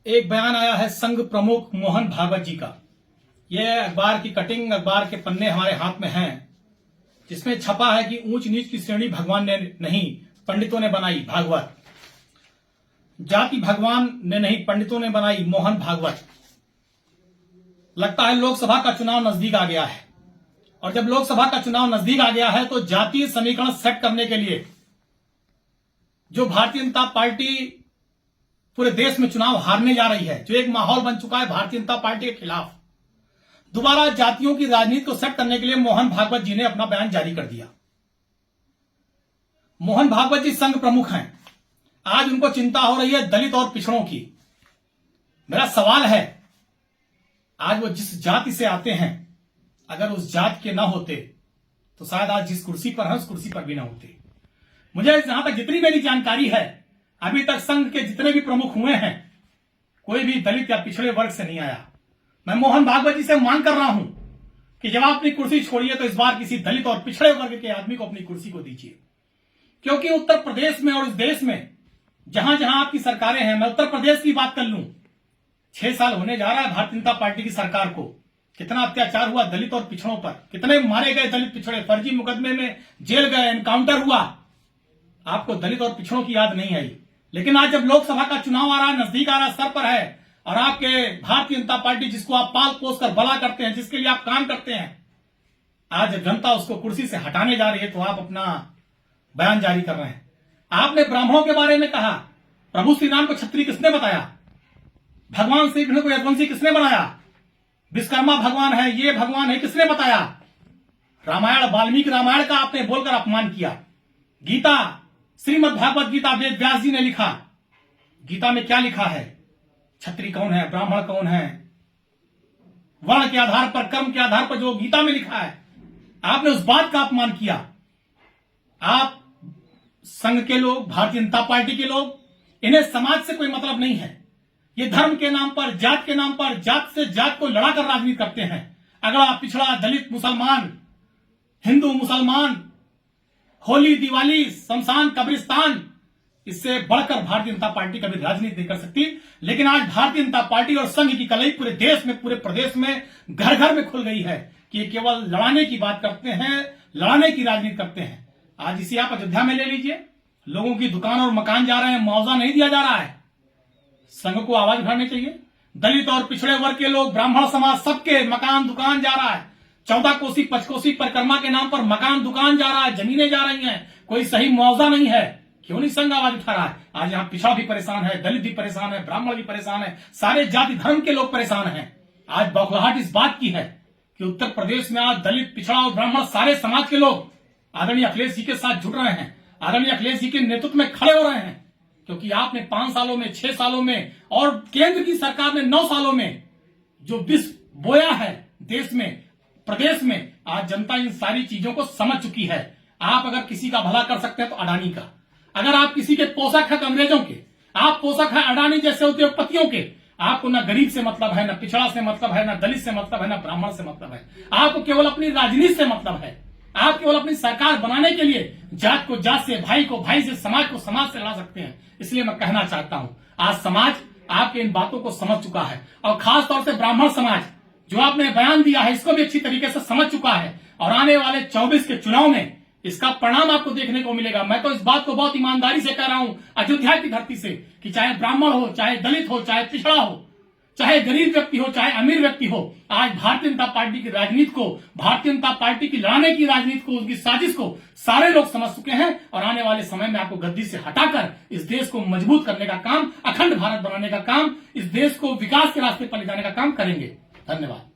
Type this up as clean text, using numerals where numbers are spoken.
एक बयान आया है संघ प्रमुख मोहन भागवत जी का। यह अखबार की कटिंग, अखबार के पन्ने हमारे हाथ में हैं, जिसमें छपा है कि ऊंच नीच की श्रेणी भगवान ने नहीं, पंडितों ने बनाई। भागवत जाति भगवान ने नहीं, पंडितों ने बनाई। मोहन भागवत। लगता है लोकसभा का चुनाव नजदीक आ गया है, और जब लोकसभा का चुनाव नजदीक आ गया है तो जातीय समीकरण सेट करने के लिए जो भारतीय जनता पार्टी पूरे देश में चुनाव हारने जा रही है, जो एक माहौल बन चुका है भारतीय जनता पार्टी के खिलाफ, दोबारा जातियों की राजनीति को सेट करने के लिए मोहन भागवत जी ने अपना बयान जारी कर दिया। मोहन भागवत जी संघ प्रमुख हैं। आज उनको चिंता हो रही है दलित और पिछड़ों की। मेरा सवाल है, आज वो जिस जाति से आते हैं, अगर उस जाति के ना होते तो शायद आज जिस कुर्सी पर है उस कुर्सी पर भी ना होते। मुझे जहां तक जितनी मेरी जानकारी है, अभी तक संघ के जितने भी प्रमुख हुए हैं, कोई भी दलित या पिछड़े वर्ग से नहीं आया। मैं मोहन भागवत जी से मांग कर रहा हूं कि जब आप अपनी कुर्सी छोड़िए तो इस बार किसी दलित और पिछड़े वर्ग के आदमी को अपनी कुर्सी को दीजिए, क्योंकि उत्तर प्रदेश में और इस देश में जहां जहां आपकी सरकारें हैं, मैं उत्तर प्रदेश की बात कर लूं, 6 साल होने जा रहा है भारतीय जनता पार्टी की सरकार को। कितना अत्याचार हुआ दलित और पिछड़ों पर, कितने मारे गए दलित पिछड़े, फर्जी मुकदमे में जेल गए, एनकाउंटर हुआ। आपको दलित और पिछड़ों की याद नहीं आई। लेकिन आज जब लोकसभा का चुनाव आ रहा है, नजदीक आ रहा है, सर पर है, और आपके भारतीय जनता पार्टी जिसको आप पाल पोस कर बड़ा करते हैं, जिसके लिए आप काम करते हैं, आज जनता उसको कुर्सी से हटाने जा रही है तो आप अपना बयान जारी कर रहे हैं। आपने ब्राह्मणों के बारे में कहा, प्रभु श्री राम को क्षत्रिय किसने बताया? भगवान श्री कृष्ण को यदुवंशी किसने बनाया? विश्वकर्मा भगवान है, ये भगवान है, किसने बताया? रामायण, वाल्मीकि रामायण का आपने बोलकर अपमान किया। गीता, श्रीमद् भागवत गीता वेद व्यास जी ने लिखा। गीता में क्या लिखा है? क्षत्रिय कौन है, ब्राह्मण कौन है, वर्ण के आधार पर, कर्म के आधार पर जो गीता में लिखा है, आपने उस बात का अपमान किया। आप संघ के लोग, भारतीय जनता पार्टी के लोग, इन्हें समाज से कोई मतलब नहीं है। ये धर्म के नाम पर, जात के नाम पर, जात से जात को लड़ाकर राजनीति करते हैं। अगड़ा पिछड़ा, दलित मुसलमान, हिंदू मुसलमान, होली दिवाली, शमशान कब्रिस्तान, इससे बढ़कर भारतीय जनता पार्टी कभी राजनीति नहीं कर सकती। लेकिन आज भारतीय जनता पार्टी और संघ की कलई पूरे देश में, पूरे प्रदेश में, घर घर में खुल गई है कि ये केवल लड़ाने की बात करते हैं, लड़ाने की राजनीति करते हैं। आज इसी आप अयोध्या में ले लीजिए, लोगों की दुकान और मकान जा रहे हैं, मुआवजा नहीं दिया जा रहा है। संघ को आवाज उठानी चाहिए। दलित और पिछड़े वर्ग के लोग, ब्राह्मण समाज, सबके मकान दुकान जा रहा है। 14 कोसी पंचकोसी परिक्रमा के नाम पर मकान दुकान जा रहा है, जमीनें जा रही हैं, कोई सही मुआवजा नहीं है। क्यों नहीं संघ आवाज उठा रहा है? आज यहाँ पिछड़ा भी परेशान है, दलित भी परेशान है, ब्राह्मण भी परेशान है, सारे जाति धर्म के लोग परेशान हैं। आज बौखलाहट इस बात की है कि उत्तर प्रदेश में आज दलित, पिछड़ा और ब्राह्मण, सारे समाज के लोग आदरणीय अखिलेश जी के साथ जुड़ रहे हैं, आदरणीय अखिलेश जी के नेतृत्व में खड़े हो रहे हैं। क्योंकि आपने 5 सालों में, 6 सालों में, और केंद्र की सरकार ने 9 सालों में जो विष बोया है देश में, प्रदेश में, आज जनता इन सारी चीजों को समझ चुकी है। आप अगर किसी का भला कर सकते हैं तो अडानी का, अगर आप किसी के पोषक है तो अंग्रेजों के, आप पोषक है अडानी जैसे उद्योगपतियों के। आपको ना गरीब से मतलब है, ना पिछड़ा से मतलब है, ना दलित से मतलब है, ना ब्राह्मण से मतलब है। आपको केवल अपनी राजनीति से मतलब है। आप केवल अपनी सरकार बनाने के लिए जात को जात से, भाई को भाई से, समाज को समाज से लड़ा सकते हैं। इसलिए मैं कहना चाहता हूं, आज समाज आपके इन बातों को समझ चुका है, और खास तौर से ब्राह्मण समाज जो आपने बयान दिया है, इसको भी अच्छी तरीके से समझ चुका है। और आने वाले 24 के चुनाव में इसका परिणाम आपको देखने को मिलेगा। मैं तो इस बात को बहुत ईमानदारी से कह रहा हूं, अयोध्या की धरती से, कि चाहे ब्राह्मण हो, चाहे दलित हो, चाहे पिछड़ा हो, चाहे गरीब व्यक्ति हो, चाहे अमीर व्यक्ति हो, आज भारतीय जनता पार्टी की राजनीति को, भारतीय जनता पार्टी की लड़ाने की राजनीति को, उसकी साजिश को सारे लोग समझ चुके हैं। और आने वाले समय में आपको गद्दी से हटाकर इस देश को मजबूत करने का काम, अखंड भारत बनाने का काम, इस देश को विकास के रास्ते पर ले जाने का काम करेंगे। धन्यवाद।